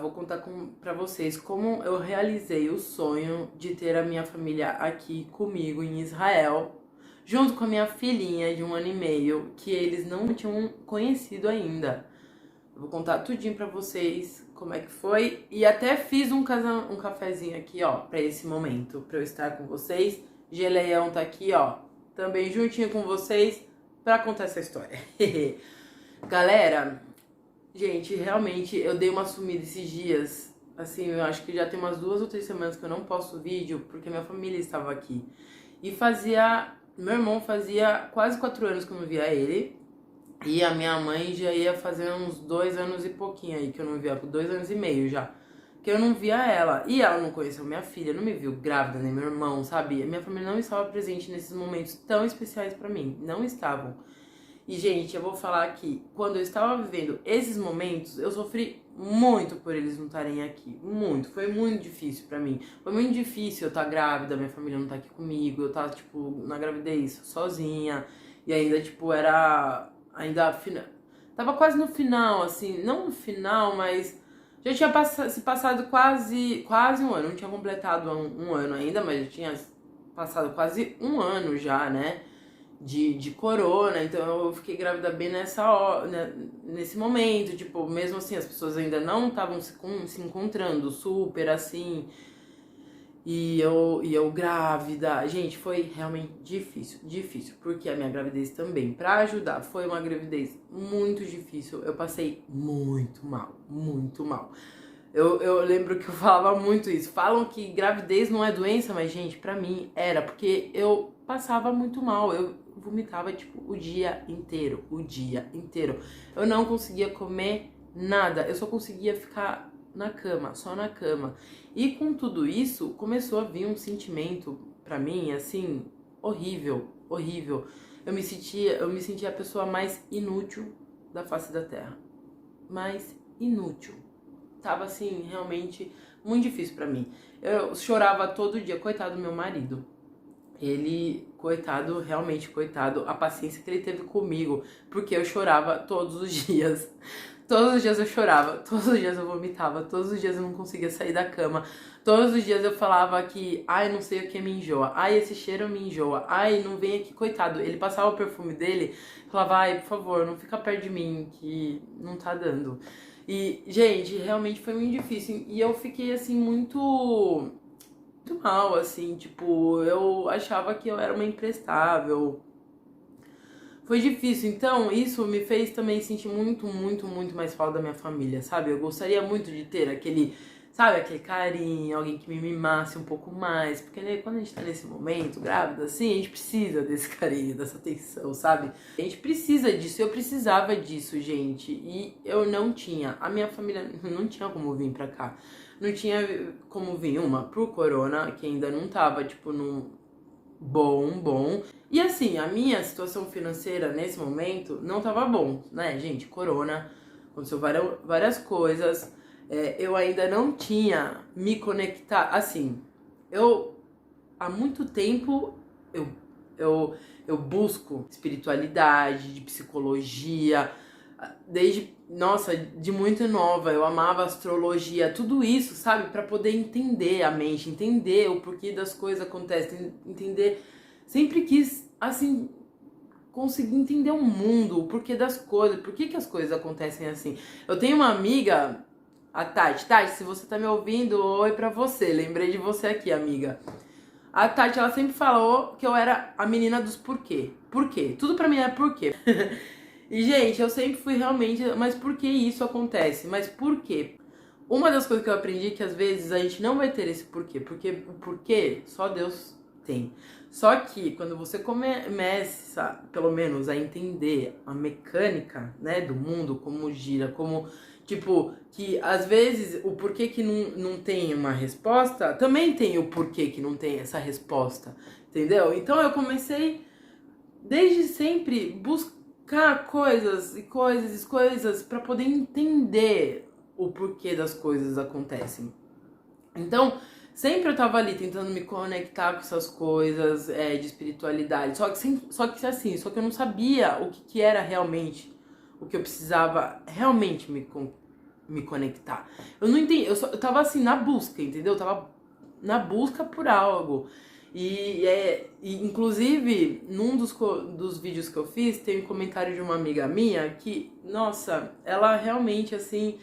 vou contar pra vocês como eu realizei o sonho de ter a minha família aqui comigo em Israel, junto com a minha filhinha de 1 ano e meio, que eles não tinham conhecido ainda. Eu vou contar tudinho pra vocês como é que foi e até fiz um cafezinho aqui, ó, pra esse momento, pra eu estar com vocês. Geleião tá aqui, ó, também juntinho com vocês pra contar essa história. Galera, gente, realmente eu dei uma sumida esses dias. Assim, eu acho que já tem umas 2 ou 3 semanas que eu não posto vídeo porque minha família estava aqui. E meu irmão fazia quase 4 anos que eu não via ele. E a minha mãe já ia fazer uns 2 anos e pouquinho aí que eu não via, 2 anos e meio já. Que eu não via ela. E ela não conheceu minha filha, não me viu grávida, nem meu irmão, sabe? A minha família não estava presente nesses momentos tão especiais pra mim. Não estavam. E, gente, eu vou falar que quando eu estava vivendo esses momentos, eu sofri muito por eles não estarem aqui. Muito. Foi muito difícil pra mim. Foi muito difícil eu estar grávida, minha família não tá aqui comigo, eu tava, tipo, na gravidez sozinha. E ainda, tipo, era... Tava quase no final, assim, não no final, mas já tinha se passado quase 1 ano. Não tinha completado um ano ainda, mas já tinha passado quase 1 ano já, né? De corona, então eu fiquei grávida bem nesse momento, tipo, mesmo assim, as pessoas ainda não estavam se encontrando super assim, e eu grávida, gente, foi realmente difícil, porque a minha gravidez também, pra ajudar, foi uma gravidez muito difícil, eu passei muito mal, muito mal. Eu lembro que eu falava muito isso. Falam que gravidez não é doença, mas, gente, pra mim era, porque eu passava muito mal. Eu vomitava, tipo, o dia inteiro. Eu não conseguia comer nada. Eu só conseguia ficar na cama, só na cama. E com tudo isso, começou a vir um sentimento pra mim, assim, horrível. Eu me sentia a pessoa mais inútil da face da Terra. Mais inútil. Tava, assim, realmente muito difícil pra mim. Eu chorava todo dia, coitado do meu marido. Ele, coitado, realmente coitado, a paciência que ele teve comigo, porque eu chorava todos os dias. Todos os dias eu chorava, todos os dias eu vomitava, todos os dias eu não conseguia sair da cama. Todos os dias eu falava que, ai, não sei o que me enjoa, ai, esse cheiro me enjoa, ai, não vem aqui, coitado. Ele passava o perfume dele, falava, ai, por favor, não fica perto de mim, que não tá dando. E, gente, realmente foi muito difícil. E eu fiquei, assim, muito mal, assim, tipo, eu achava que eu era uma imprestável. Foi difícil, então isso me fez também sentir muito mais falta da minha família, sabe? Eu gostaria muito de ter aquele, sabe, aquele carinho, alguém que me mimasse um pouco mais, porque né, quando a gente tá nesse momento, grávida, assim, a gente precisa desse carinho, dessa atenção, sabe? A gente precisa disso, eu precisava disso, gente, e eu não tinha, a minha família não tinha como vir pra cá, não tinha como vir por corona, que ainda não tava, tipo, num bom. E assim, a minha situação financeira nesse momento não tava bom, né, gente? Corona, aconteceu várias coisas. Eu ainda não tinha me conectar. Assim, há muito tempo eu busco espiritualidade, de psicologia, nossa, de muito nova, eu amava astrologia, tudo isso, sabe? Pra poder entender a mente, entender o porquê das coisas acontecem, entender. Sempre quis, assim, conseguir entender o mundo, o porquê das coisas, por que as coisas acontecem assim. Eu tenho uma amiga, a Tati. Tati, se você tá me ouvindo, oi pra você, lembrei de você aqui, amiga. A Tati, ela sempre falou que eu era a menina dos porquê. Por quê? Tudo pra mim é porquê. E, gente, eu sempre fui realmente... Mas por que isso acontece? Mas por quê? Uma das coisas que eu aprendi é que, às vezes, a gente não vai ter esse porquê. Porque o porquê só Deus tem. Só que, quando você começa, pelo menos, a entender a mecânica, né, do mundo, como gira, como... Tipo, que às vezes o porquê que não tem uma resposta, também tem o porquê que não tem essa resposta, entendeu? Então eu comecei, desde sempre, buscar coisas pra poder entender o porquê das coisas acontecem. Então, sempre eu tava ali tentando me conectar com essas coisas de espiritualidade, só que assim, só que eu não sabia o que era realmente, o que eu precisava realmente me conectar. Eu não entendi, eu tava assim na busca, entendeu? Eu tava na busca por algo. E inclusive, num dos vídeos que eu fiz, tem um comentário de uma amiga minha que, nossa, ela realmente assim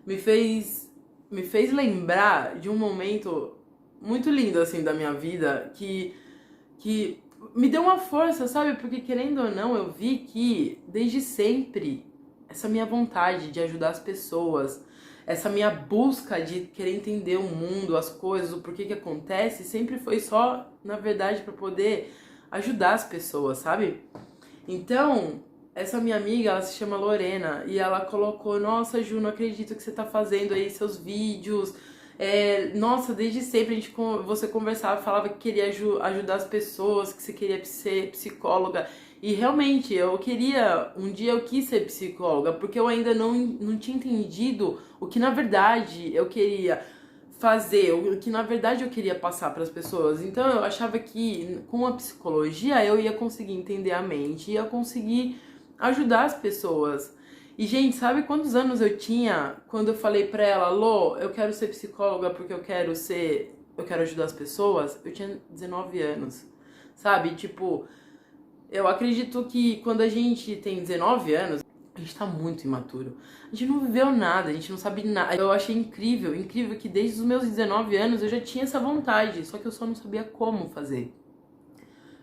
me fez lembrar de um momento muito lindo assim da minha vida que me deu uma força, sabe? Porque querendo ou não, eu vi que desde sempre essa minha vontade de ajudar as pessoas, essa minha busca de querer entender o mundo, as coisas, o porquê que acontece, sempre foi só, na verdade, para poder ajudar as pessoas, sabe? Então, essa minha amiga, ela se chama Lorena, e ela colocou, nossa, Ju, não acredito que você tá fazendo aí seus vídeos. Nossa, desde sempre você conversava, falava que queria ajudar as pessoas, que você queria ser psicóloga. E realmente, um dia eu quis ser psicóloga, porque eu ainda não tinha entendido o que na verdade eu queria fazer, o que na verdade eu queria passar para as pessoas. Então eu achava que com a psicologia eu ia conseguir entender a mente, ia conseguir ajudar as pessoas. E gente, sabe quantos anos eu tinha quando eu falei pra ela, Lô, eu quero ser psicóloga porque eu quero ajudar as pessoas? Eu tinha 19 anos. Sabe? Tipo, eu acredito que quando a gente tem 19 anos, a gente tá muito imaturo. A gente não viveu nada, a gente não sabe nada. Eu achei incrível, incrível que desde os meus 19 anos eu já tinha essa vontade, só que eu só não sabia como fazer.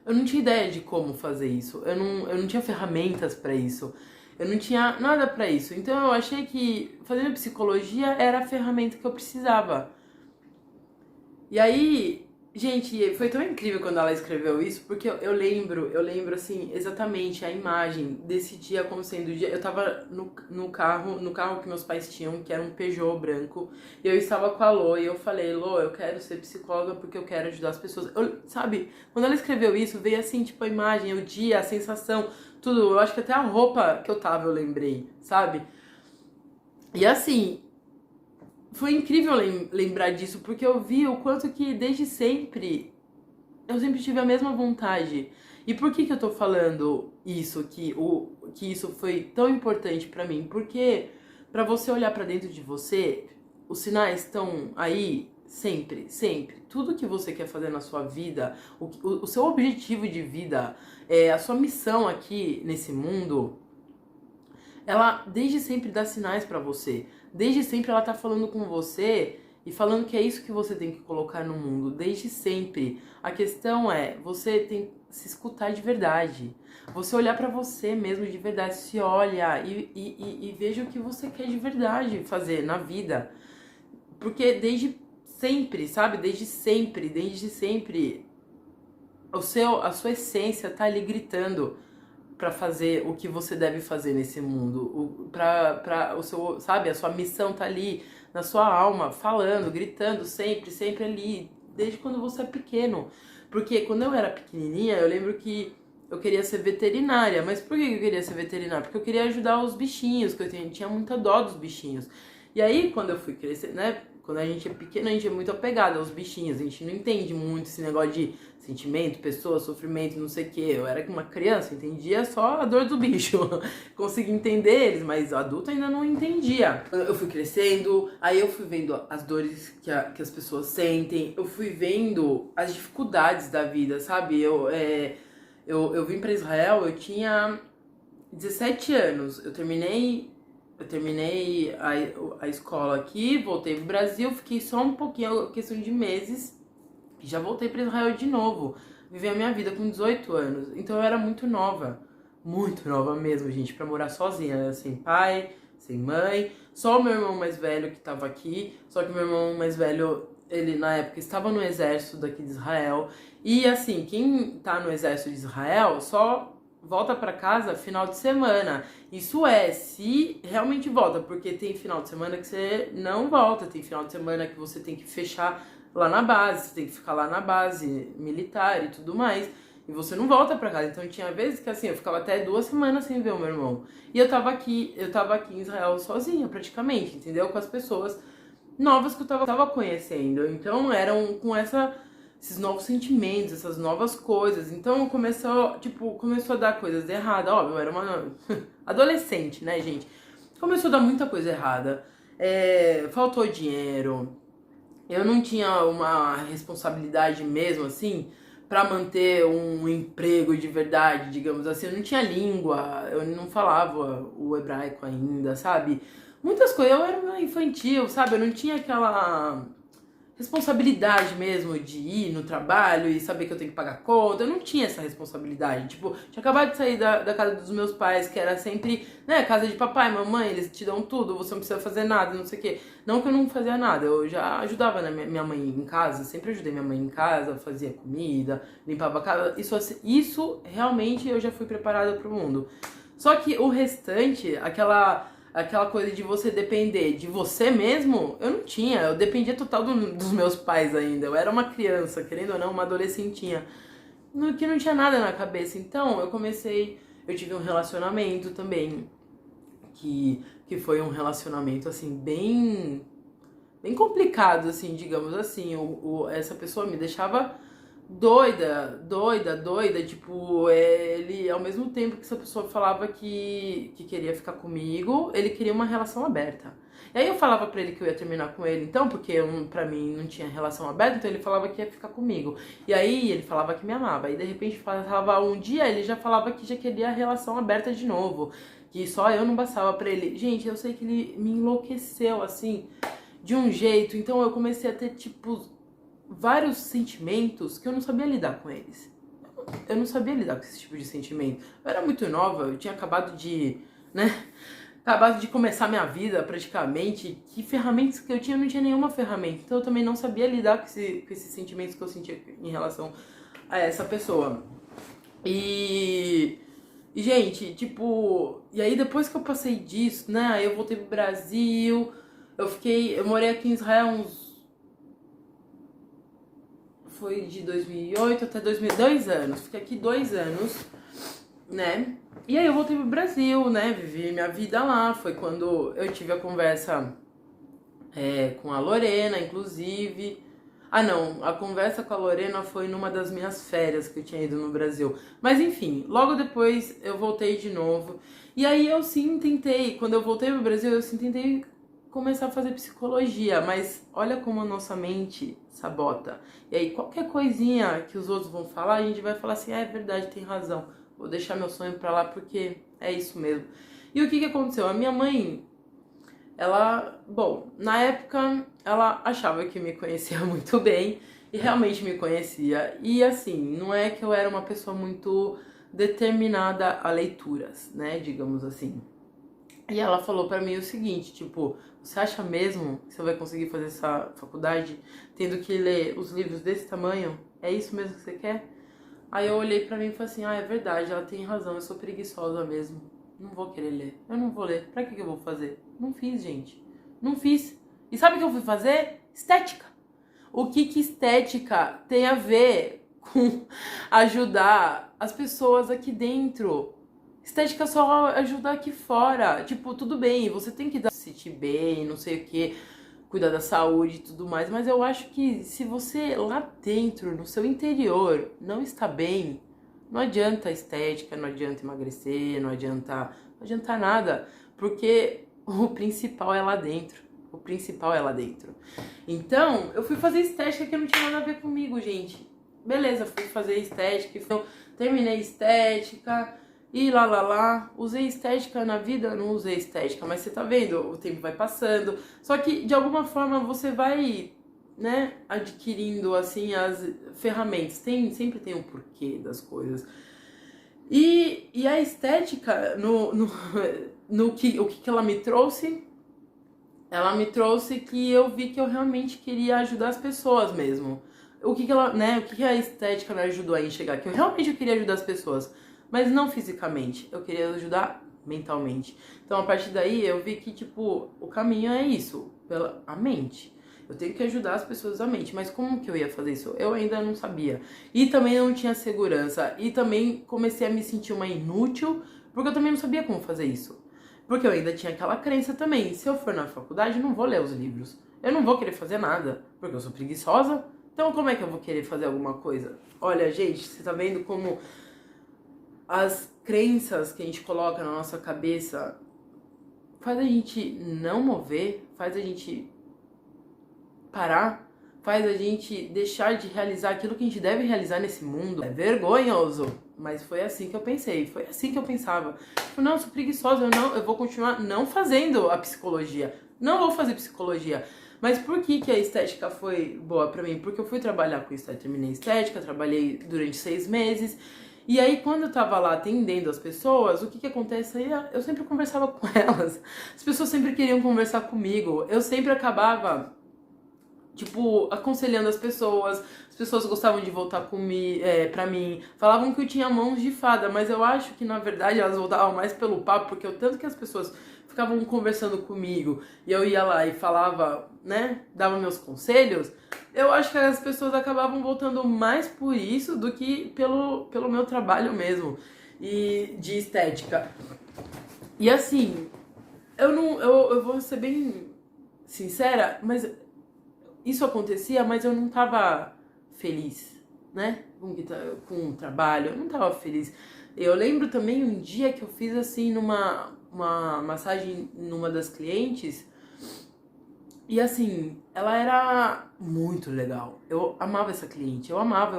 Eu não tinha ideia de como fazer isso, eu não tinha ferramentas pra isso, eu não tinha nada pra isso. Então eu achei que fazendo psicologia era a ferramenta que eu precisava. E aí, gente, foi tão incrível quando ela escreveu isso, porque eu lembro assim, exatamente a imagem desse dia como sendo o dia. Eu tava no carro que meus pais tinham, que era um Peugeot branco, e eu estava com a Lô, e eu falei, Lô, eu quero ser psicóloga porque eu quero ajudar as pessoas. Sabe, quando ela escreveu isso, veio assim, tipo, a imagem, o dia, a sensação, tudo. Eu acho que até a roupa que eu tava eu lembrei, sabe? E assim, foi incrível lembrar disso, porque eu vi o quanto que desde sempre eu sempre tive a mesma vontade. E por que eu tô falando isso, que isso foi tão importante pra mim? Porque pra você olhar pra dentro de você, os sinais estão aí sempre, sempre. Tudo que você quer fazer na sua vida, o seu objetivo de vida, a sua missão aqui nesse mundo, ela desde sempre dá sinais pra você. Desde sempre ela tá falando com você e falando que é isso que você tem que colocar no mundo. Desde sempre. A questão é, você tem que se escutar de verdade. Você olhar pra você mesmo de verdade. Se olha e veja o que você quer de verdade fazer na vida. Porque desde sempre, sabe? Desde sempre, a sua essência tá ali gritando pra fazer o que você deve fazer nesse mundo, pra o seu, sabe, a sua missão tá ali na sua alma, falando, gritando sempre, sempre ali, desde quando você é pequeno. Porque quando eu era pequenininha, eu lembro que eu queria ser veterinária. Mas por que eu queria ser veterinária? Porque eu queria ajudar os bichinhos, que tinha muita dó dos bichinhos. E aí, quando eu fui crescer, né, quando a gente é pequeno, a gente é muito apegado aos bichinhos, a gente não entende muito esse negócio de sentimento, pessoa, sofrimento, não sei o que. Eu era uma criança, entendia só a dor do bicho. Conseguia entender eles, mas adulto ainda não entendia. Eu fui crescendo, aí eu fui vendo as dores que as pessoas sentem, eu fui vendo as dificuldades da vida, sabe? Eu vim pra Israel, eu tinha 17 anos, eu terminei a escola aqui, voltei pro Brasil, fiquei só um pouquinho, questão de meses, e já voltei para Israel de novo. Vivi a minha vida com 18 anos. Então eu era muito nova mesmo, gente, pra morar sozinha, né? Sem pai, sem mãe. Só o meu irmão mais velho que tava aqui. Só que o meu irmão mais velho, ele na época estava no exército daqui de Israel. E assim, quem tá no exército de Israel só volta pra casa final de semana. Isso é, se realmente volta, porque tem final de semana que você não volta, tem final de semana que você tem que fechar lá na base, você tem que ficar lá na base militar e tudo mais, e você não volta pra casa. Então tinha vezes que assim, eu ficava até 2 semanas sem ver o meu irmão. E eu tava aqui em Israel sozinha, praticamente, entendeu? Com as pessoas novas que eu tava conhecendo. Então eram com esses novos sentimentos, essas novas coisas. Então começou a dar coisas erradas. Óbvio, eu era uma adolescente, né, gente? Começou a dar muita coisa errada. faltou dinheiro, eu não tinha uma responsabilidade mesmo, assim, pra manter um emprego de verdade, digamos assim. Eu não tinha língua, eu não falava o hebraico ainda, sabe? Muitas coisas, eu era infantil, sabe? Eu não tinha aquela responsabilidade mesmo de ir no trabalho e saber que eu tenho que pagar conta. Eu não tinha essa responsabilidade. Tipo, tinha acabado de sair da casa dos meus pais, que era sempre, né, casa de papai, mamãe, eles te dão tudo, você não precisa fazer nada, não sei o quê. Não que eu não fazia nada, eu já ajudava, né, minha mãe em casa, sempre ajudei minha mãe em casa, fazia comida, limpava a casa. Isso realmente eu já fui preparada pro mundo. Só que o restante, aquela coisa de você depender de você mesmo, eu não tinha. Eu dependia total dos meus pais ainda. Eu era uma criança, querendo ou não, uma adolescentinha, que não tinha nada na cabeça. Então eu tive um relacionamento também, que foi um relacionamento, assim, bem complicado, assim, digamos assim. Essa pessoa me deixava doida, tipo, ele, ao mesmo tempo que essa pessoa falava que queria ficar comigo, ele queria uma relação aberta. E aí eu falava pra ele que eu ia terminar com ele, então, porque pra mim não tinha relação aberta, então ele falava que ia ficar comigo. E aí ele falava que me amava, e de repente falava um dia, ele já falava que já queria a relação aberta de novo, que só eu não bastava pra ele. Gente, eu sei que ele me enlouqueceu, assim, de um jeito, então eu comecei a ter, tipo, vários sentimentos que eu não sabia lidar com eles. Eu não sabia lidar com esse tipo de sentimento. Eu era muito nova, eu tinha acabado de, né, acabado de começar minha vida praticamente. Que ferramentas que eu tinha? Eu não tinha nenhuma ferramenta. Então eu também não sabia lidar com esses sentimentos que eu sentia em relação a essa pessoa. Gente, tipo, e aí depois que eu passei disso, né, aí eu voltei pro Brasil, eu morei aqui em Israel foi de 2008 até 2002 anos. Fiquei aqui 2 anos, né? E aí eu voltei pro Brasil, né? Vivi minha vida lá. Foi quando eu tive a conversa com a Lorena, inclusive. Ah, não, a conversa com a Lorena foi numa das minhas férias que eu tinha ido no Brasil. Mas enfim, logo depois eu voltei de novo. E aí eu sim tentei, quando eu voltei pro Brasil, eu sim tentei começar a fazer psicologia, mas olha como a nossa mente sabota. E aí qualquer coisinha que os outros vão falar, a gente vai falar assim, é verdade, tem razão. Vou deixar meu sonho pra lá porque é isso mesmo. E o que aconteceu? A minha mãe, bom, na época ela achava que me conhecia muito bem e realmente me conhecia. E assim, não é que eu era uma pessoa muito determinada a leituras, né, digamos assim. E ela falou pra mim o seguinte, tipo, você acha mesmo que você vai conseguir fazer essa faculdade tendo que ler os livros desse tamanho? É isso mesmo que você quer? Aí eu olhei pra mim e falei assim, é verdade, ela tem razão, eu sou preguiçosa mesmo. Não vou querer ler, eu não vou ler, pra que eu vou fazer? Não fiz, gente, não fiz. E sabe o que eu fui fazer? Estética. O que estética tem a ver com ajudar as pessoas aqui dentro? Estética só ajuda aqui fora. Tipo, tudo bem, você tem que se sentir bem, não sei o que, cuidar da saúde e tudo mais, mas eu acho que se você lá dentro, no seu interior, não está bem, não adianta estética, não adianta emagrecer, não adianta nada, porque o principal é lá dentro. O principal é lá dentro. Então, eu fui fazer estética que não tinha nada a ver comigo, gente. Beleza, fui fazer estética, terminei estética. E lá. Usei estética na vida? Não usei estética, mas você tá vendo? O tempo vai passando. Só que, de alguma forma, você vai, né, adquirindo, assim, as ferramentas. Sempre tem um porquê das coisas. E a estética, o que ela me trouxe? Ela me trouxe que eu vi que eu realmente queria ajudar as pessoas mesmo. O que a estética me ajudou a enxergar? Que eu realmente queria ajudar as pessoas. Mas não fisicamente, eu queria ajudar mentalmente. Então, a partir daí, eu vi que, tipo, o caminho é isso, a mente. Eu tenho que ajudar as pessoas à mente. Mas como que eu ia fazer isso? Eu ainda não sabia. E também não tinha segurança. E também comecei a me sentir uma inútil, porque eu também não sabia como fazer isso. Porque eu ainda tinha aquela crença também. Se eu for na faculdade, eu não vou ler os livros. Eu não vou querer fazer nada, porque eu sou preguiçosa. Então, como é que eu vou querer fazer alguma coisa? Olha, gente, você tá vendo como as crenças que a gente coloca na nossa cabeça faz a gente não mover, faz a gente parar, faz a gente deixar de realizar aquilo que a gente deve realizar nesse mundo. É vergonhoso, mas foi assim que eu pensei, foi assim que eu pensava. Tipo, não, eu sou preguiçosa, eu vou continuar não fazendo a psicologia, não vou fazer psicologia. Mas por que que a estética foi boa pra mim? Porque eu fui trabalhar com estética, terminei estética, trabalhei durante 6 meses. E aí, quando eu tava lá atendendo as pessoas, o que que acontece? Eu sempre conversava com elas. As pessoas sempre queriam conversar comigo. Eu sempre acabava, tipo, aconselhando as pessoas gostavam de voltar pra mim, falavam que eu tinha mãos de fada, mas eu acho que na verdade elas voltavam mais pelo papo, porque o tanto que as pessoas ficavam conversando comigo e eu ia lá e falava, né, dava meus conselhos, eu acho que as pessoas acabavam voltando mais por isso do que pelo meu trabalho mesmo, e de estética. E assim, eu vou ser bem sincera, mas isso acontecia, mas eu não tava feliz, né? Com o trabalho, eu não tava feliz. Eu lembro também um dia que eu fiz assim uma massagem numa das clientes e assim, ela era muito legal. Eu amava essa cliente, eu amava.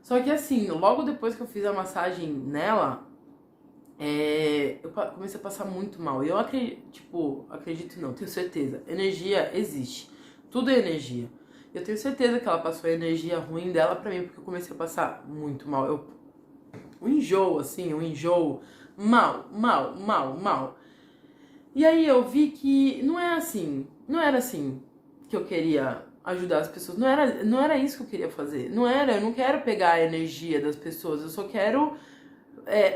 Só que assim, logo depois que eu fiz a massagem nela, eu comecei a passar muito mal. E eu acredito não, tenho certeza. Energia existe. Tudo é energia. Eu tenho certeza que ela passou a energia ruim dela pra mim, porque eu comecei a passar muito mal. Um enjoo, assim, um enjoo mal. E aí eu vi que não era assim que eu queria ajudar as pessoas. Não era isso que eu queria fazer. Eu não quero pegar a energia das pessoas, eu só quero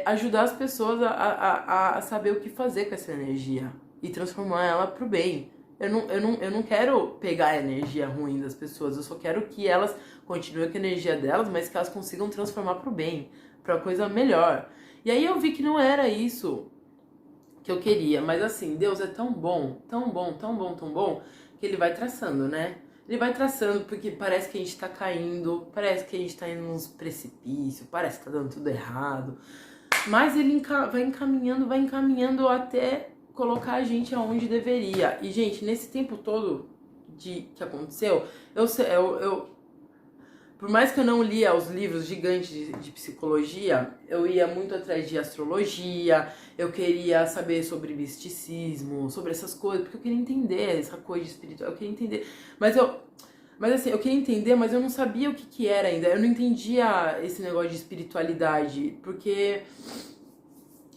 ajudar as pessoas a saber o que fazer com essa energia e transformar ela pro bem. Eu não quero pegar a energia ruim das pessoas, eu só quero que elas continuem com a energia delas, mas que elas consigam transformar pro bem, pra coisa melhor. E aí eu vi que não era isso que eu queria, mas assim, Deus é tão bom, que ele vai traçando, né? Ele vai traçando porque parece que a gente tá caindo, parece que a gente tá indo nos precipícios, parece que tá dando tudo errado. Mas ele vai encaminhando até colocar a gente aonde deveria. E, gente, nesse tempo todo que aconteceu, por mais que eu não lia os livros gigantes de psicologia, eu ia muito atrás de astrologia, eu queria saber sobre misticismo, sobre essas coisas, porque eu queria entender essa coisa de espiritual, eu queria entender. Mas assim, eu queria entender, mas eu não sabia o que era ainda. Eu não entendia esse negócio de espiritualidade, porque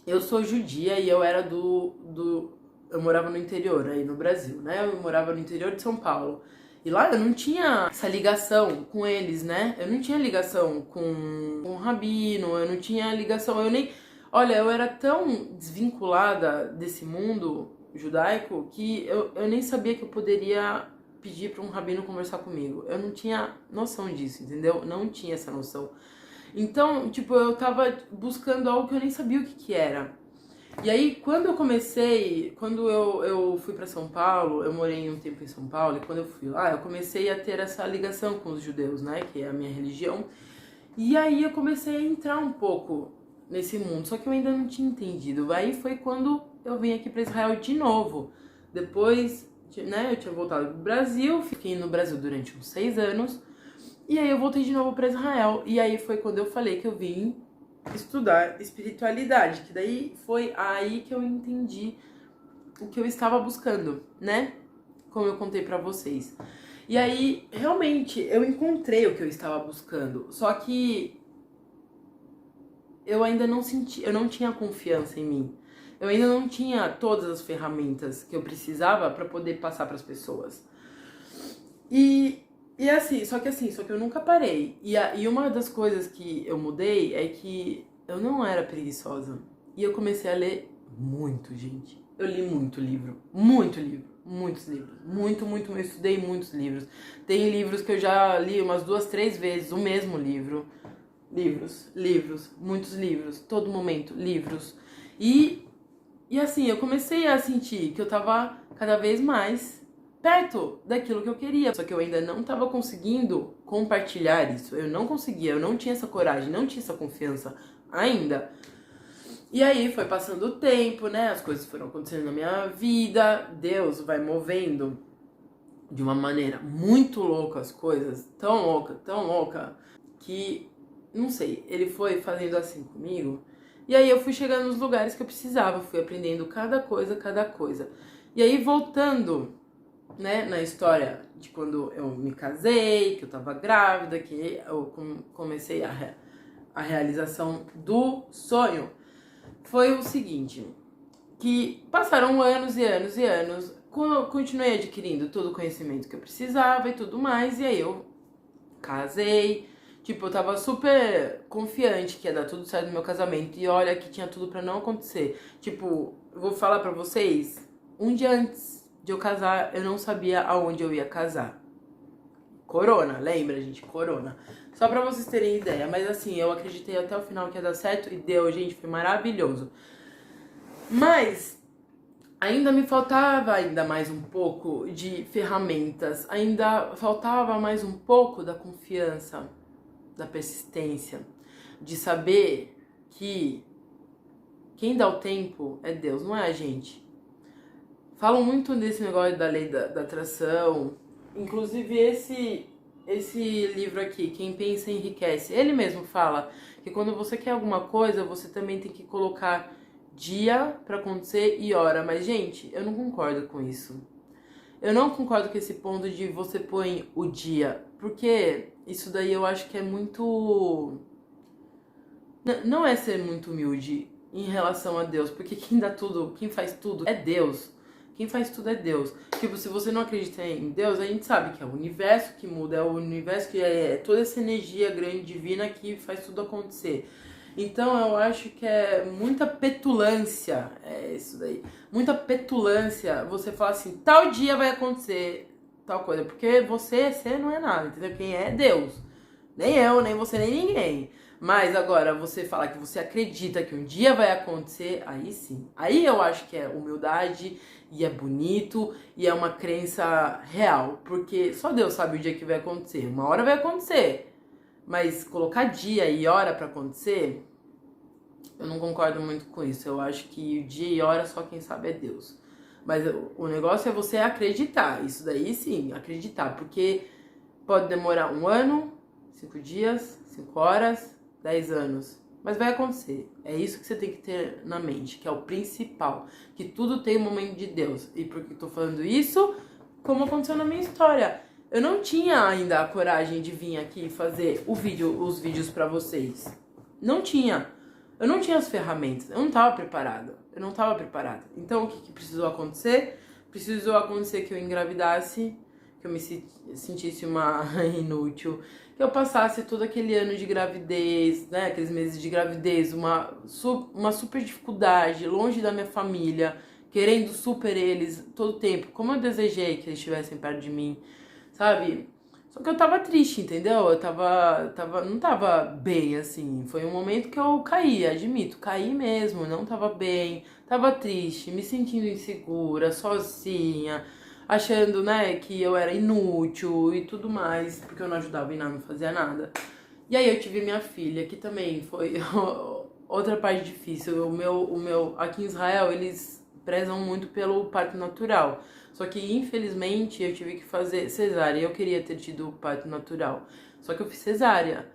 eu sou judia e eu era eu morava no interior, aí no Brasil, né? Eu morava no interior de São Paulo. E lá eu não tinha essa ligação com eles, né? Eu não tinha ligação com o rabino, eu não tinha ligação, Olha, eu era tão desvinculada desse mundo judaico que eu nem sabia que eu poderia pedir para um rabino conversar comigo. Eu não tinha noção disso, entendeu? Não tinha essa noção. Então, tipo, eu tava buscando algo que eu nem sabia o que era. E aí, quando eu fui pra São Paulo, eu morei um tempo em São Paulo, e quando eu fui lá, eu comecei a ter essa ligação com os judeus, né, que é a minha religião. E aí eu comecei a entrar um pouco nesse mundo, só que eu ainda não tinha entendido. Aí foi quando eu vim aqui pra Israel de novo. Depois, né, eu tinha voltado pro Brasil, fiquei no Brasil durante uns 6 anos, e aí eu voltei de novo pra Israel. E aí foi quando eu falei que eu vim estudar espiritualidade, que daí foi aí que eu entendi o que eu estava buscando, né? Como eu contei pra vocês. E aí, realmente, eu encontrei o que eu estava buscando, só que eu ainda não eu não tinha confiança em mim. Eu ainda não tinha todas as ferramentas que eu precisava para poder passar para as pessoas. Só que eu nunca parei. E uma das coisas que eu mudei é que eu não era preguiçosa. E eu comecei a ler muito, gente. Eu li muito livro, muitos livros. Eu estudei muitos livros. Tem livros que eu já li umas 2, 3 vezes o mesmo livro. Muitos livros, todo momento, livros. E assim, eu comecei a sentir que eu tava cada vez mais perto daquilo que eu queria. Só que eu ainda não tava conseguindo compartilhar isso. Eu não conseguia, eu não tinha essa coragem, não tinha essa confiança ainda. E aí foi passando o tempo, né? As coisas foram acontecendo na minha vida, Deus vai movendo de uma maneira muito louca as coisas, tão louca, que, não sei, ele foi fazendo assim comigo. E aí eu fui chegando nos lugares que eu precisava, fui aprendendo cada coisa, cada coisa. E aí voltando, né, na história de quando eu me casei, que eu tava grávida, que eu comecei a realização do sonho, foi o seguinte, que passaram anos e anos e anos, continuei adquirindo todo o conhecimento que eu precisava e tudo mais, e aí eu casei, tipo, eu tava super confiante que ia dar tudo certo no meu casamento, e olha que tinha tudo pra não acontecer. Tipo, eu vou falar pra vocês, um dia antes de eu casar, eu não sabia aonde eu ia casar. Corona, lembra, gente? Corona. Só pra vocês terem ideia, mas assim, eu acreditei até o final que ia dar certo, e deu, gente, foi maravilhoso. Mas ainda me faltava ainda mais um pouco de ferramentas, ainda faltava mais um pouco da confiança, da persistência, de saber que quem dá o tempo é Deus, não é a gente. Falam muito desse negócio da lei da atração, inclusive esse livro aqui, Quem Pensa Enriquece, ele mesmo fala que quando você quer alguma coisa, você também tem que colocar dia pra acontecer e hora. Mas, gente, eu não concordo com isso. Eu não concordo com esse ponto de você põe o dia, porque isso daí eu acho que é muito... Não é ser muito humilde em relação a Deus, porque quem dá tudo, quem faz tudo é Deus. Quem faz tudo é Deus. Tipo, se você não acredita em Deus, a gente sabe que é o universo que muda, é o universo que é toda essa energia grande divina que faz tudo acontecer. Então eu acho que é muita petulância, é isso daí. Muita petulância você falar assim, tal dia vai acontecer tal coisa, porque você não é nada, entendeu? Quem é Deus. Nem eu, nem você, nem ninguém. Mas agora, você falar que você acredita que um dia vai acontecer, aí sim. Aí eu acho que é humildade e é bonito e é uma crença real. Porque só Deus sabe o dia que vai acontecer. Uma hora vai acontecer. Mas colocar dia e hora pra acontecer, eu não concordo muito com isso. Eu acho que o dia e hora só quem sabe é Deus. Mas o negócio é você acreditar. Isso daí sim, acreditar. Porque pode demorar 1 ano, 5 dias, 5 horas, 10 anos. Mas vai acontecer. É isso que você tem que ter na mente, que é o principal. Que tudo tem um momento de Deus. E por que eu tô falando isso? Como aconteceu na minha história. Eu não tinha ainda a coragem de vir aqui fazer os vídeos pra vocês. Não tinha. Eu não tinha as ferramentas. Eu não tava preparada. Então o que precisou acontecer? Precisou acontecer que eu engravidasse, que eu me sentisse uma inútil, que eu passasse todo aquele ano de gravidez, né, aqueles meses de gravidez, uma super dificuldade, longe da minha família, querendo super eles todo o tempo, como eu desejei que eles estivessem perto de mim, sabe? Só que eu tava triste, entendeu? Não tava bem, assim. Foi um momento que eu caí, admito, caí mesmo, não tava bem, tava triste, me sentindo insegura, sozinha, achando, né, que eu era inútil e tudo mais, porque eu não ajudava em nada, não fazia nada. E aí eu tive minha filha, que também foi outra parte difícil. Aqui em Israel, eles prezam muito pelo parto natural. Só que, infelizmente, eu tive que fazer cesárea. Eu queria ter tido parto natural. Só que eu fiz cesárea.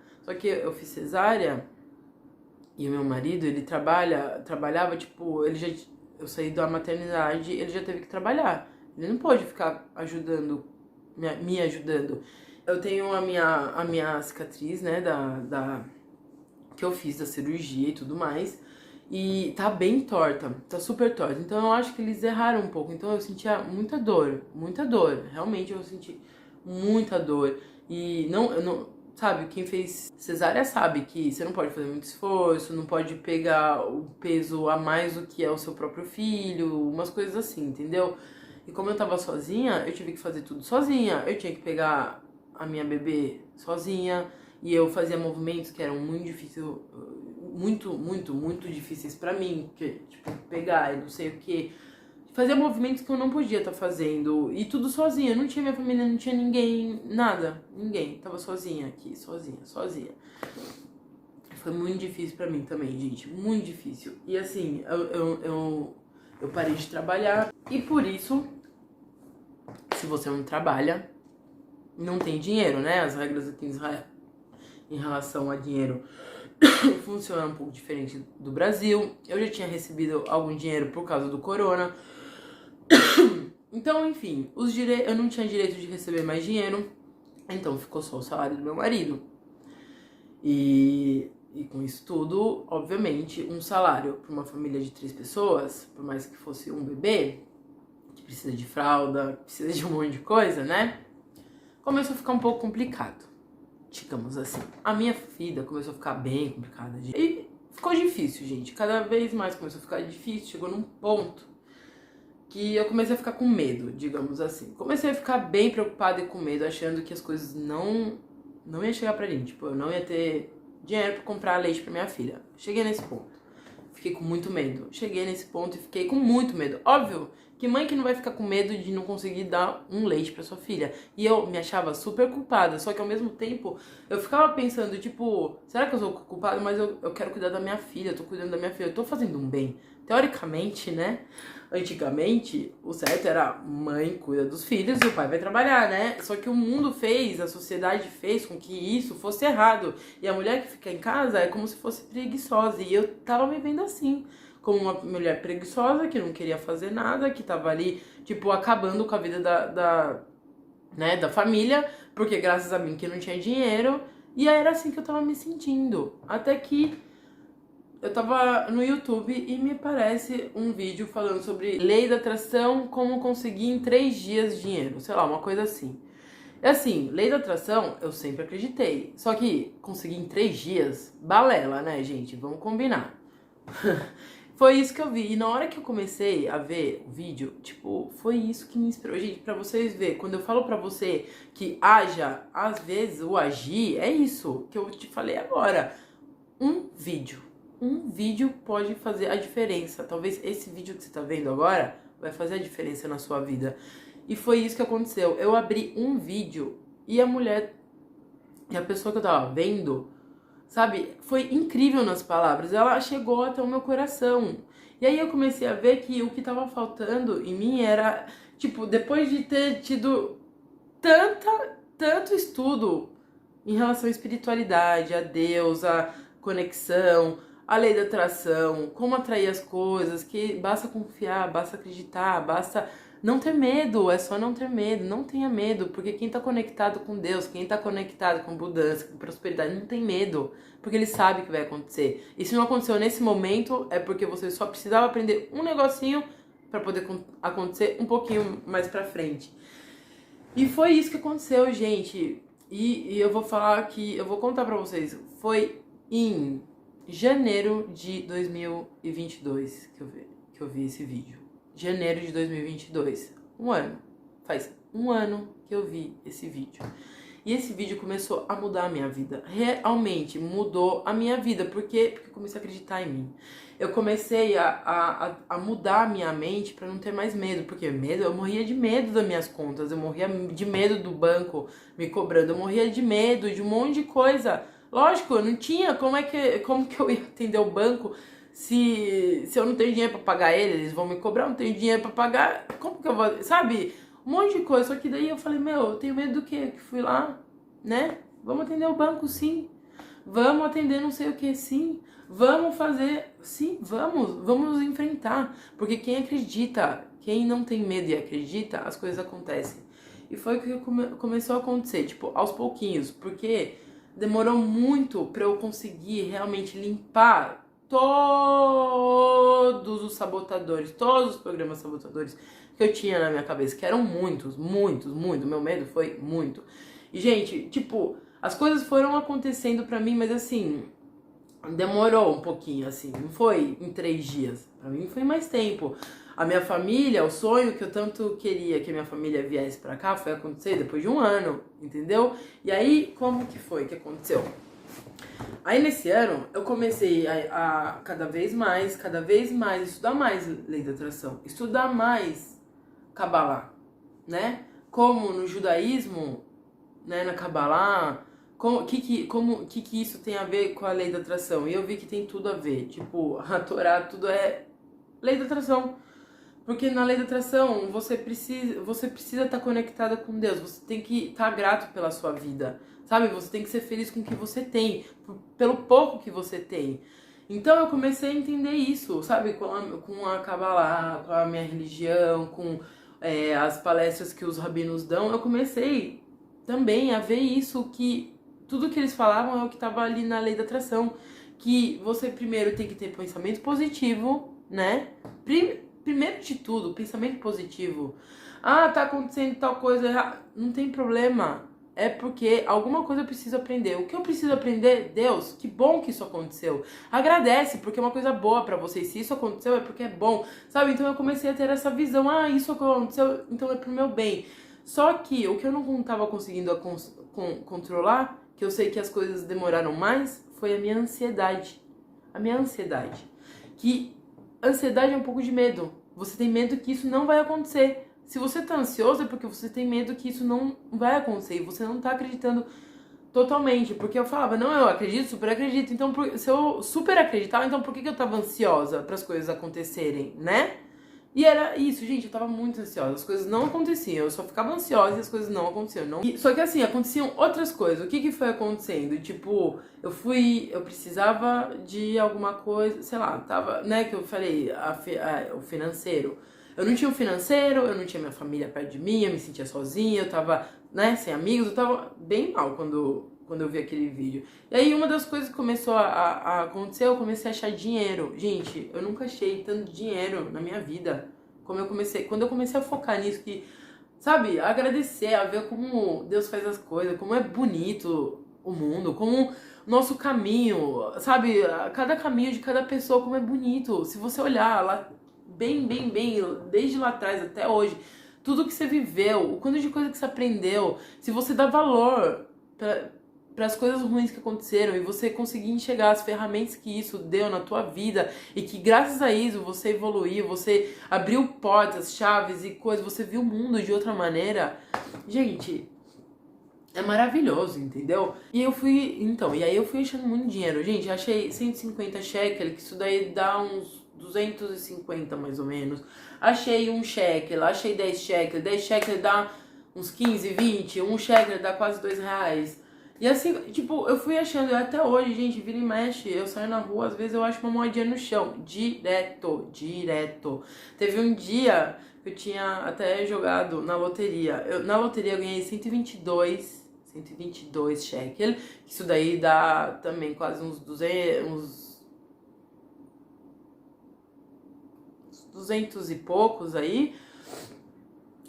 E o meu marido, ele trabalhava, tipo, eu saí da maternidade, ele já teve que trabalhar. Ele não pode ficar me ajudando. Eu tenho a minha cicatriz, né, que eu fiz da cirurgia e tudo mais. E tá bem torta, tá super torta. Então eu acho que eles erraram um pouco. Então eu sentia muita dor. Realmente eu senti muita dor. E sabe, quem fez cesárea sabe que você não pode fazer muito esforço, não pode pegar o peso a mais do que é o seu próprio filho, umas coisas assim, entendeu? E como eu tava sozinha, eu tive que fazer tudo sozinha. Eu tinha que pegar a minha bebê sozinha. E eu fazia movimentos que eram muito difíceis, muito difíceis pra mim. Que, tipo, pegar e não sei o que. Fazia movimentos que eu não podia estar fazendo. E tudo sozinha. Não tinha minha família, não tinha ninguém, nada. Ninguém. Tava sozinha aqui, sozinha. Foi muito difícil pra mim também, gente, muito difícil. E assim, eu parei de trabalhar e por isso, se você não trabalha, não tem dinheiro, né? As regras aqui em Israel em relação a dinheiro funciona um pouco diferente do Brasil. Eu já tinha recebido algum dinheiro por causa do corona. Então, enfim, eu não tinha direito de receber mais dinheiro, então ficou só o salário do meu marido. E com isso tudo, obviamente, um salário para uma família de 3 pessoas, por mais que fosse um bebê, que precisa de fralda, que precisa de um monte de coisa, né? Começou a ficar um pouco complicado, digamos assim. A minha vida começou a ficar bem complicada. E ficou difícil, gente. Cada vez mais começou a ficar difícil. Chegou num ponto que eu comecei a ficar com medo, digamos assim. Comecei a ficar bem preocupada e com medo, achando que as coisas não iam chegar pra mim. Tipo, eu não ia ter dinheiro pra comprar leite pra minha filha. Cheguei nesse ponto. Fiquei com muito medo. Cheguei nesse ponto e fiquei com muito medo. Óbvio que mãe que não vai ficar com medo de não conseguir dar um leite pra sua filha. E eu me achava super culpada. Só que ao mesmo tempo, eu ficava pensando, tipo, será que eu sou culpada? Mas eu quero cuidar da minha filha. Eu tô cuidando da minha filha. Eu tô fazendo um bem. Teoricamente, né? Antigamente, o certo era mãe cuida dos filhos e o pai vai trabalhar, né? Só que o mundo fez, a sociedade fez com que isso fosse errado. E a mulher que fica em casa é como se fosse preguiçosa. E eu tava me vendo assim, como uma mulher preguiçosa, que não queria fazer nada, que tava ali, tipo, acabando com a vida da família, porque graças a mim que não tinha dinheiro. E aí era assim que eu tava me sentindo. Até que eu tava no YouTube e me aparece um vídeo falando sobre lei da atração, como conseguir em 3 dias dinheiro, sei lá, uma coisa assim. É assim, lei da atração eu sempre acreditei, só que conseguir em 3 dias, balela, né, gente? Vamos combinar. Foi isso que eu vi, e na hora que eu comecei a ver o vídeo, tipo, foi isso que me inspirou. Gente, pra vocês verem, quando eu falo pra você que haja, às vezes o agir, é isso que eu te falei agora. Um vídeo pode fazer a diferença. Talvez esse vídeo que você tá vendo agora vai fazer a diferença na sua vida. E foi isso que aconteceu. Eu abri um vídeo e a pessoa que eu tava vendo, sabe, foi incrível nas palavras. Ela chegou até o meu coração. E aí eu comecei a ver que o que tava faltando em mim era, tipo, depois de ter tido tanto estudo em relação à espiritualidade, a Deus, a conexão, a lei da atração, como atrair as coisas, que basta confiar, basta acreditar, basta não ter medo, é só não ter medo, não tenha medo, porque quem tá conectado com Deus, quem tá conectado com abundância, com prosperidade, não tem medo, porque ele sabe que vai acontecer. E se não aconteceu nesse momento, é porque você só precisava aprender um negocinho para poder acontecer um pouquinho mais pra frente. E foi isso que aconteceu, gente. E eu vou falar que, eu vou contar pra vocês, foi em janeiro de 2022 que eu vi esse vídeo. Janeiro de 2022. Um ano. Faz um ano que eu vi esse vídeo. E esse vídeo começou a mudar a minha vida. Realmente mudou a minha vida. Por quê? Porque eu comecei a acreditar em mim. Eu comecei a mudar a minha mente pra não ter mais medo. Porque medo, eu morria de medo das minhas contas. Eu morria de medo do banco me cobrando. Eu morria de medo de um monte de coisa. Lógico, eu não tinha como que eu ia atender o banco se eu não tenho dinheiro pra pagar eles vão me cobrar, eu não tenho dinheiro pra pagar, como que eu vou, sabe? Um monte de coisa, só que daí eu falei, eu tenho medo do quê? Que fui lá, né? Vamos atender o banco, sim. Vamos atender não sei o que, sim. Vamos fazer, sim, vamos enfrentar. Porque quem acredita, quem não tem medo e acredita, as coisas acontecem. E foi o que começou a acontecer, tipo, aos pouquinhos, porque demorou muito pra eu conseguir realmente limpar todos os sabotadores, todos os programas sabotadores que eu tinha na minha cabeça, que eram muitos. Meu medo foi muito. E, gente, tipo, as coisas foram acontecendo pra mim, mas assim, demorou um pouquinho, assim, não foi em 3 dias. Pra mim foi mais tempo. A minha família, o sonho que eu tanto queria que a minha família viesse pra cá, foi acontecer depois de um ano, entendeu? E aí, como que foi que aconteceu? Aí nesse ano eu comecei a cada vez mais estudar mais lei da atração, estudar mais Kabbalah, né? Como no judaísmo, né, na Kabbalah, que isso tem a ver com a lei da atração? E eu vi que tem tudo a ver. Tipo, a Torá, tudo é lei da atração. Porque na lei da atração, você precisa estar conectada com Deus. Você tem que estar grato pela sua vida. Sabe? Você tem que ser feliz com o que você tem. Pelo pouco que você tem. Então eu comecei a entender isso, sabe? Com a Kabbalah, com a minha religião, com as palestras que os rabinos dão. Eu comecei também a ver isso, que tudo que eles falavam é o que estava ali na lei da atração. Que você primeiro tem que ter pensamento positivo, né? Primeiro de tudo, pensamento positivo. Ah, tá acontecendo tal coisa errada. Não tem problema. É porque alguma coisa eu preciso aprender. O que eu preciso aprender? Deus, que bom que isso aconteceu. Agradece, porque é uma coisa boa pra você. E se isso aconteceu, é porque é bom. Sabe? Então eu comecei a ter essa visão. Ah, isso aconteceu, então é pro meu bem. Só que o que eu não tava conseguindo controlar, que eu sei que as coisas demoraram mais, foi a minha ansiedade. A minha ansiedade. Que ansiedade é um pouco de medo. Você tem medo que isso não vai acontecer. Se você tá ansioso é porque você tem medo que isso não vai acontecer e você não tá acreditando totalmente. Porque eu falava, não, eu acredito, super acredito. Então, se eu super acreditava, então por que eu tava ansiosa para as coisas acontecerem, né? E era isso, gente, eu tava muito ansiosa. As coisas não aconteciam, eu só ficava ansiosa e as coisas não aconteciam. Só que assim, aconteciam outras coisas. O que foi acontecendo? Tipo, eu precisava de alguma coisa, sei lá, tava, né, que eu falei, o financeiro. Eu não tinha um financeiro, eu não tinha minha família perto de mim, eu me sentia sozinha, eu tava, né, sem amigos, eu tava bem mal quando eu vi aquele vídeo. E aí uma das coisas que começou a acontecer, eu comecei a achar dinheiro. Gente, eu nunca achei tanto dinheiro na minha vida. Quando eu comecei a focar nisso, que, sabe, agradecer, a ver como Deus faz as coisas, como é bonito o mundo, como o nosso caminho, sabe, cada caminho de cada pessoa, como é bonito. Se você olhar lá, bem, desde lá atrás até hoje, tudo que você viveu, o quanto de coisa que você aprendeu, se você dá valor para as coisas ruins que aconteceram e você conseguir enxergar as ferramentas que isso deu na tua vida e que graças a isso você evoluiu, você abriu portas, chaves e coisas, você viu o mundo de outra maneira, gente, é maravilhoso, entendeu? E aí eu fui achando muito dinheiro, gente, achei 150 shekel, que isso daí dá uns 250 mais ou menos. Achei um shekel, achei 10 shekel dá uns 15, 20, um shekel dá quase R$ 2. E assim, tipo, eu fui achando, até hoje, gente, vira e mexe, eu saio na rua, às vezes eu acho uma moedinha no chão, direto. Teve um dia que eu tinha até jogado na loteria, na loteria eu ganhei 122 shekel, isso daí dá também quase uns 200 e poucos aí,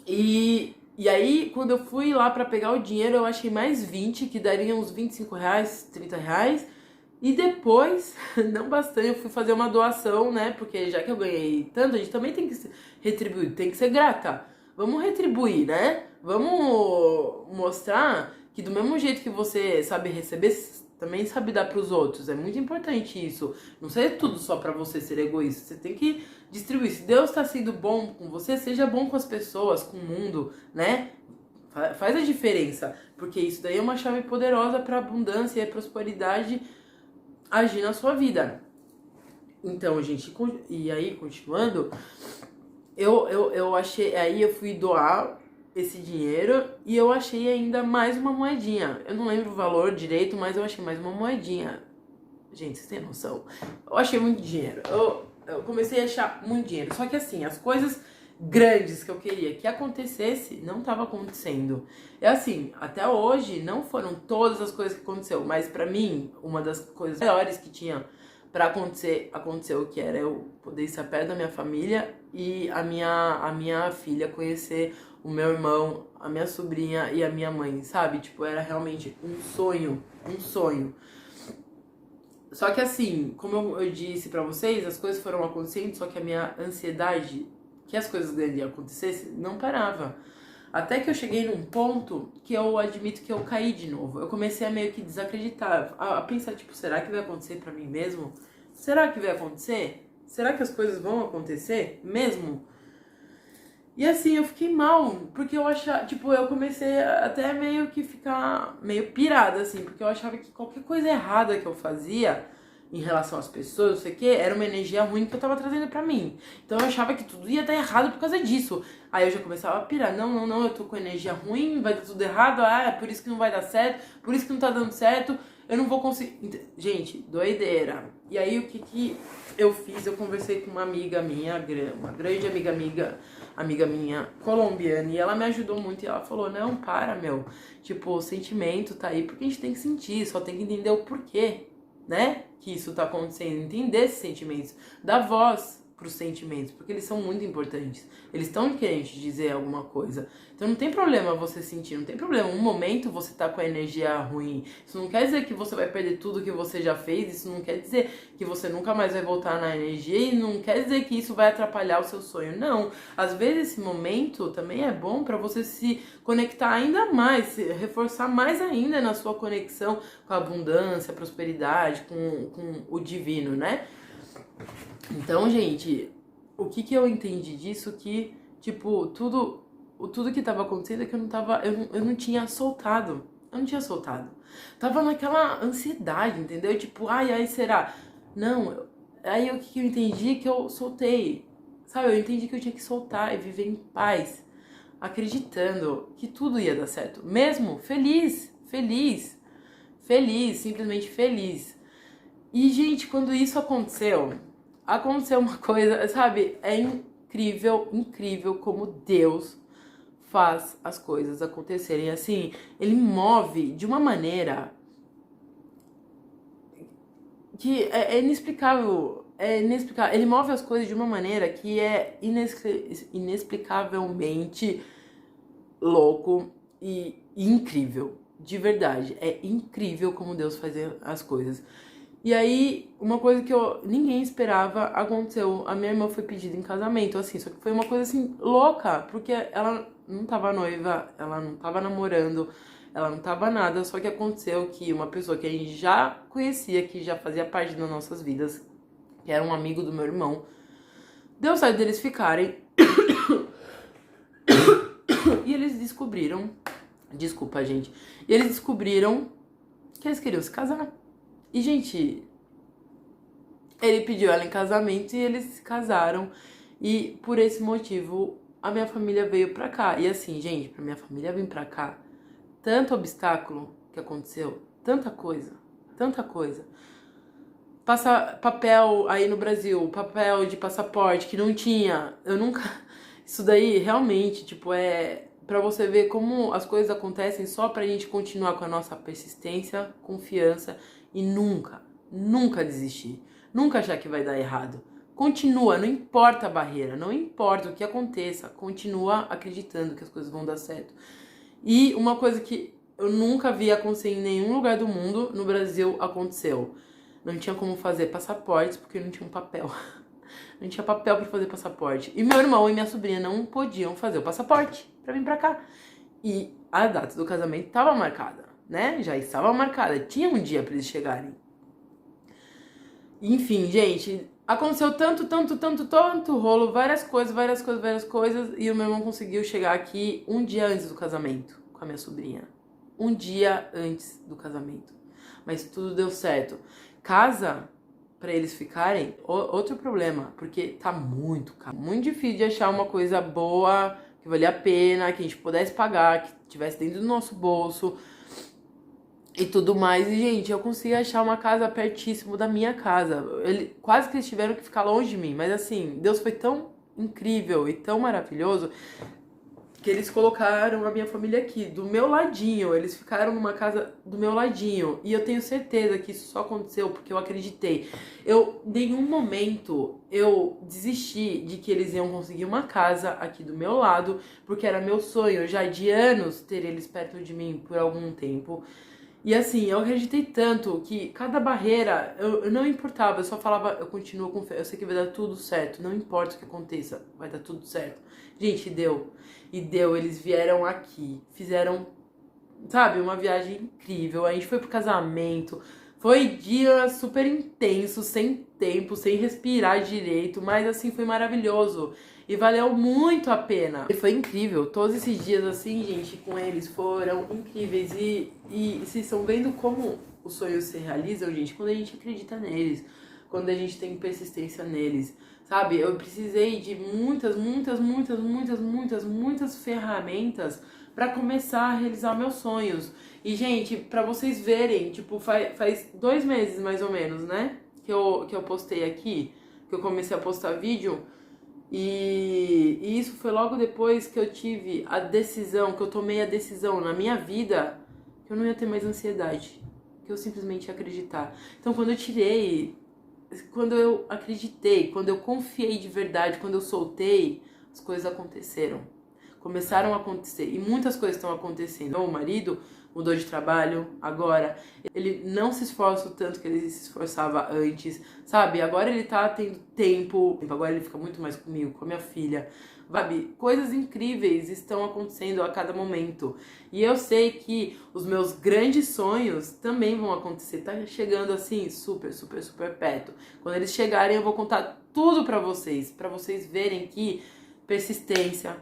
e aí, quando eu fui lá pra pegar o dinheiro, eu achei mais 20, que daria uns R$ 25, R$ 30. E depois, não bastante, eu fui fazer uma doação, né? Porque já que eu ganhei tanto, a gente também tem que retribuir, tem que ser grata. Vamos retribuir, né? Vamos mostrar que do mesmo jeito que você sabe receber, também sabe dar pros outros. É muito importante isso. Não ser tudo só pra você ser egoísta. Você tem que distribuir. Se Deus tá sendo bom com você, seja bom com as pessoas, com o mundo, né? Faz a diferença. Porque isso daí é uma chave poderosa pra abundância e prosperidade agir na sua vida. Então, gente, e aí, continuando, eu achei, aí eu fui doar esse dinheiro e eu achei ainda mais uma moedinha. Eu não lembro o valor direito, mas eu achei mais uma moedinha. Gente, vocês têm noção? Eu achei muito dinheiro. Eu comecei a achar muito dinheiro. Só que assim, as coisas grandes que eu queria que acontecesse, não estava acontecendo. É assim, até hoje não foram todas as coisas que aconteceu, mas pra mim, uma das coisas maiores que tinha pra acontecer, aconteceu, que era eu poder estar perto da minha família e a minha filha conhecer o meu irmão, a minha sobrinha e a minha mãe, sabe? Tipo, era realmente um sonho. Só que assim, como eu disse pra vocês, as coisas foram acontecendo, só que a minha ansiedade que as coisas grandes acontecessem não parava. Até que eu cheguei num ponto que eu admito que eu caí de novo. Eu comecei a meio que desacreditar, a pensar, tipo, será que vai acontecer pra mim mesmo? Será que vai acontecer? Será que as coisas vão acontecer mesmo? E assim, eu fiquei mal, porque eu achava, tipo, eu comecei até meio que ficar meio pirada, assim, porque eu achava que qualquer coisa errada que eu fazia em relação às pessoas, não sei o que, era uma energia ruim que eu tava trazendo pra mim. Então eu achava que tudo ia dar errado por causa disso. Aí eu já começava a pirar, não, eu tô com energia ruim, vai dar tudo errado, é por isso que não vai dar certo, por isso que não tá dando certo, eu não vou conseguir. Gente, doideira. E aí o que eu fiz? Eu conversei com uma amiga minha, uma grande amiga minha colombiana, e ela me ajudou muito, e ela falou, não, para, meu, tipo, o sentimento tá aí porque a gente tem que sentir, só tem que entender o porquê, né, que isso tá acontecendo, entender esses sentimentos, dar voz pros sentimentos, porque eles são muito importantes, eles estão querendo te dizer alguma coisa, então não tem problema você sentir, não tem problema, um momento você tá com a energia ruim, isso não quer dizer que você vai perder tudo que você já fez, isso não quer dizer que você nunca mais vai voltar na energia, e não quer dizer que isso vai atrapalhar o seu sonho, não, às vezes esse momento também é bom para você se conectar ainda mais, se reforçar mais ainda na sua conexão com a abundância, a prosperidade, com o divino, né? Então, gente, o que eu entendi disso que, tipo, tudo que tava acontecendo é que eu não tinha soltado. Eu não tinha soltado. Tava naquela ansiedade, entendeu? Tipo, ai, será? Não, aí o que eu entendi que eu soltei. Sabe, eu entendi que eu tinha que soltar e viver em paz, acreditando que tudo ia dar certo. Mesmo feliz, simplesmente feliz. E, gente, quando isso aconteceu uma coisa, sabe? É incrível como Deus faz as coisas acontecerem. Assim, ele move de uma maneira que é inexplicável. É inexplicável. Ele move as coisas de uma maneira que é inexplicavelmente louco e incrível. De verdade. É incrível como Deus faz as coisas. E aí, uma coisa que ninguém esperava aconteceu. A minha irmã foi pedida em casamento, assim, só que foi uma coisa assim louca, porque ela não tava noiva, ela não tava namorando, ela não tava nada, só que aconteceu que uma pessoa que a gente já conhecia, que já fazia parte das nossas vidas, que era um amigo do meu irmão, deu certo deles ficarem. E eles descobriram, desculpa, gente, e eles descobriram que eles queriam se casar. E, gente, ele pediu ela em casamento e eles se casaram. E por esse motivo, a minha família veio pra cá. E assim, gente, pra minha família vir pra cá, tanto obstáculo que aconteceu, tanta coisa. Passar papel aí no Brasil, papel de passaporte que não tinha. Eu nunca... Isso daí, realmente, tipo, é... Pra você ver como as coisas acontecem só pra gente continuar com a nossa persistência, confiança e nunca desistir. Nunca achar que vai dar errado. Continua, não importa a barreira, não importa o que aconteça, continua acreditando que as coisas vão dar certo. E uma coisa que eu nunca vi acontecer em nenhum lugar do mundo, no Brasil aconteceu. Não tinha como fazer passaportes porque não tinha um papel. Não tinha papel para fazer passaporte. E meu irmão e minha sobrinha não podiam fazer o passaporte para vir para cá. E a data do casamento estava marcada, né? Já estava marcada. Tinha um dia para eles chegarem. Enfim, gente, aconteceu tanto rolo, várias coisas. E o meu irmão conseguiu chegar aqui um dia antes do casamento com a minha sobrinha. Um dia antes do casamento. Mas tudo deu certo. Casa, pra eles ficarem, outro problema, porque tá muito caro. Muito difícil de achar uma coisa boa, que valia a pena, que a gente pudesse pagar, que tivesse dentro do nosso bolso e tudo mais. E, gente, eu consegui achar uma casa pertíssimo da minha casa. Quase que eles tiveram que ficar longe de mim, mas assim, Deus foi tão incrível e tão maravilhoso que eles colocaram a minha família aqui, do meu ladinho. Eles ficaram numa casa do meu ladinho. E eu tenho certeza que isso só aconteceu porque eu acreditei. Em nenhum momento eu desisti de que eles iam conseguir uma casa aqui do meu lado, porque era meu sonho já de anos ter eles perto de mim por algum tempo. E assim, eu acreditei tanto que cada barreira, eu não importava, eu só falava, eu continuo com fé, eu sei que vai dar tudo certo, não importa o que aconteça, vai dar tudo certo. Gente, deu. E deu, eles vieram aqui, fizeram, sabe, uma viagem incrível. A gente foi pro casamento, Foi dia super intenso, sem tempo, sem respirar direito, mas assim foi maravilhoso e valeu muito a pena. E foi incrível, todos esses dias assim, gente, com eles foram incríveis e vocês estão vendo como os sonhos se realizam, gente, quando a gente acredita neles, quando a gente tem persistência neles, sabe? Eu precisei de muitas ferramentas pra começar a realizar meus sonhos. E, gente, pra vocês verem, tipo, faz 2 meses mais ou menos, né? Que eu postei aqui, que eu comecei a postar vídeo. E isso foi logo depois que eu tive a decisão, que eu tomei a decisão na minha vida que eu não ia ter mais ansiedade. Que eu simplesmente ia acreditar. Então, quando eu acreditei, quando eu confiei de verdade, quando eu soltei, as coisas aconteceram. Começaram a acontecer e muitas coisas estão acontecendo. Meu marido mudou de trabalho agora, ele não se esforça o tanto que ele se esforçava antes, sabe? Agora ele tá tendo tempo, agora ele fica muito mais comigo, com a minha filha, sabe? Coisas incríveis estão acontecendo a cada momento. E eu sei que os meus grandes sonhos também vão acontecer, tá chegando assim, super perto. Quando eles chegarem eu vou contar tudo pra vocês verem que persistência,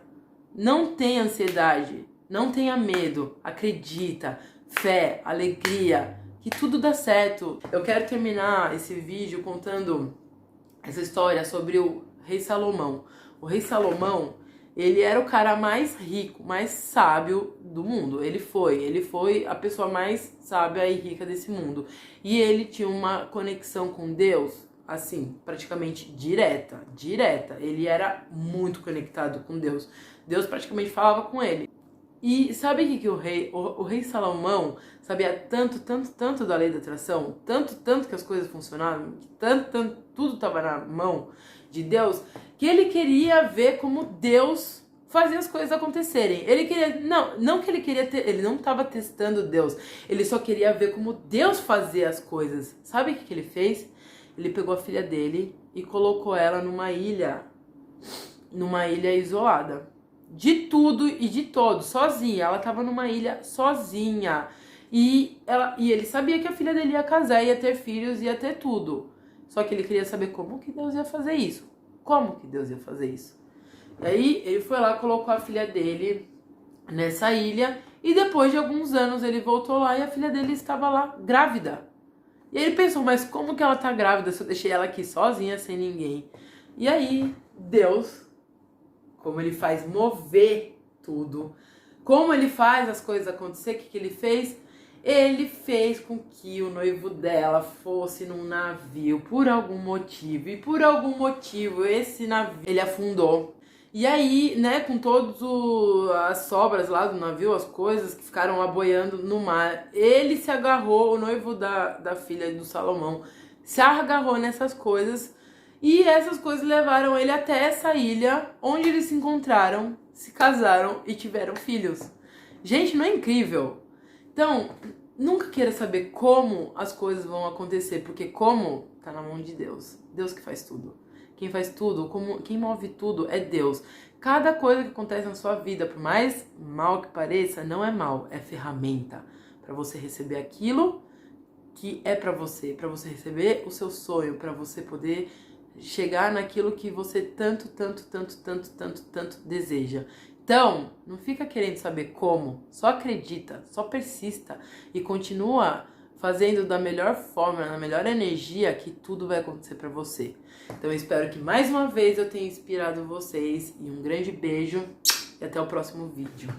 não tem ansiedade, não tenha medo, acredita, fé, alegria, que tudo dá certo. Eu quero terminar esse vídeo contando essa história sobre o rei Salomão. O rei Salomão, ele era o cara mais rico, mais sábio do mundo. Ele foi a pessoa mais sábia e rica desse mundo. E ele tinha uma conexão com Deus, assim, praticamente direta. Ele era muito conectado com Deus. Deus praticamente falava com ele. E sabe o que o rei Salomão sabia tanto da lei da atração, tanto que as coisas funcionavam, tanto tudo estava na mão de Deus, que ele queria ver como Deus fazia as coisas acontecerem. Ele queria, não que ele queria ter, ele não estava testando Deus, ele só queria ver como Deus fazia as coisas. Sabe o que ele fez? Ele pegou a filha dele e colocou ela numa ilha isolada. De tudo e de todos, sozinha. Ela tava numa ilha sozinha. E ele sabia que a filha dele ia casar, ia ter filhos, ia ter tudo. Só que ele queria saber como que Deus ia fazer isso. Como que Deus ia fazer isso? E aí ele foi lá, colocou a filha dele nessa ilha. E depois de alguns anos ele voltou lá e a filha dele estava lá, grávida. E ele pensou, mas como que ela tá grávida se eu deixei ela aqui sozinha, sem ninguém? E aí Deus, como ele faz mover tudo, como ele faz as coisas acontecer, o que ele fez? Ele fez com que o noivo dela fosse num navio por algum motivo. E por algum motivo esse navio, ele afundou. E aí, né, com todas as sobras lá do navio, as coisas que ficaram lá boiando no mar, ele se agarrou, o noivo da filha do Salomão, se agarrou nessas coisas. E essas coisas levaram ele até essa ilha, onde eles se encontraram, se casaram e tiveram filhos. Gente, não é incrível? Então, nunca queira saber como as coisas vão acontecer, porque como tá na mão de Deus. Deus que faz tudo. Quem faz tudo, quem move tudo é Deus. Cada coisa que acontece na sua vida, por mais mal que pareça, não é mal, é ferramenta para você receber aquilo que é para você receber o seu sonho, para você poder chegar naquilo que você tanto deseja. Então, não fica querendo saber como, só acredita, só persista e continua fazendo da melhor forma, na melhor energia, que tudo vai acontecer para você. Então eu espero que mais uma vez eu tenha inspirado vocês e um grande beijo e até o próximo vídeo.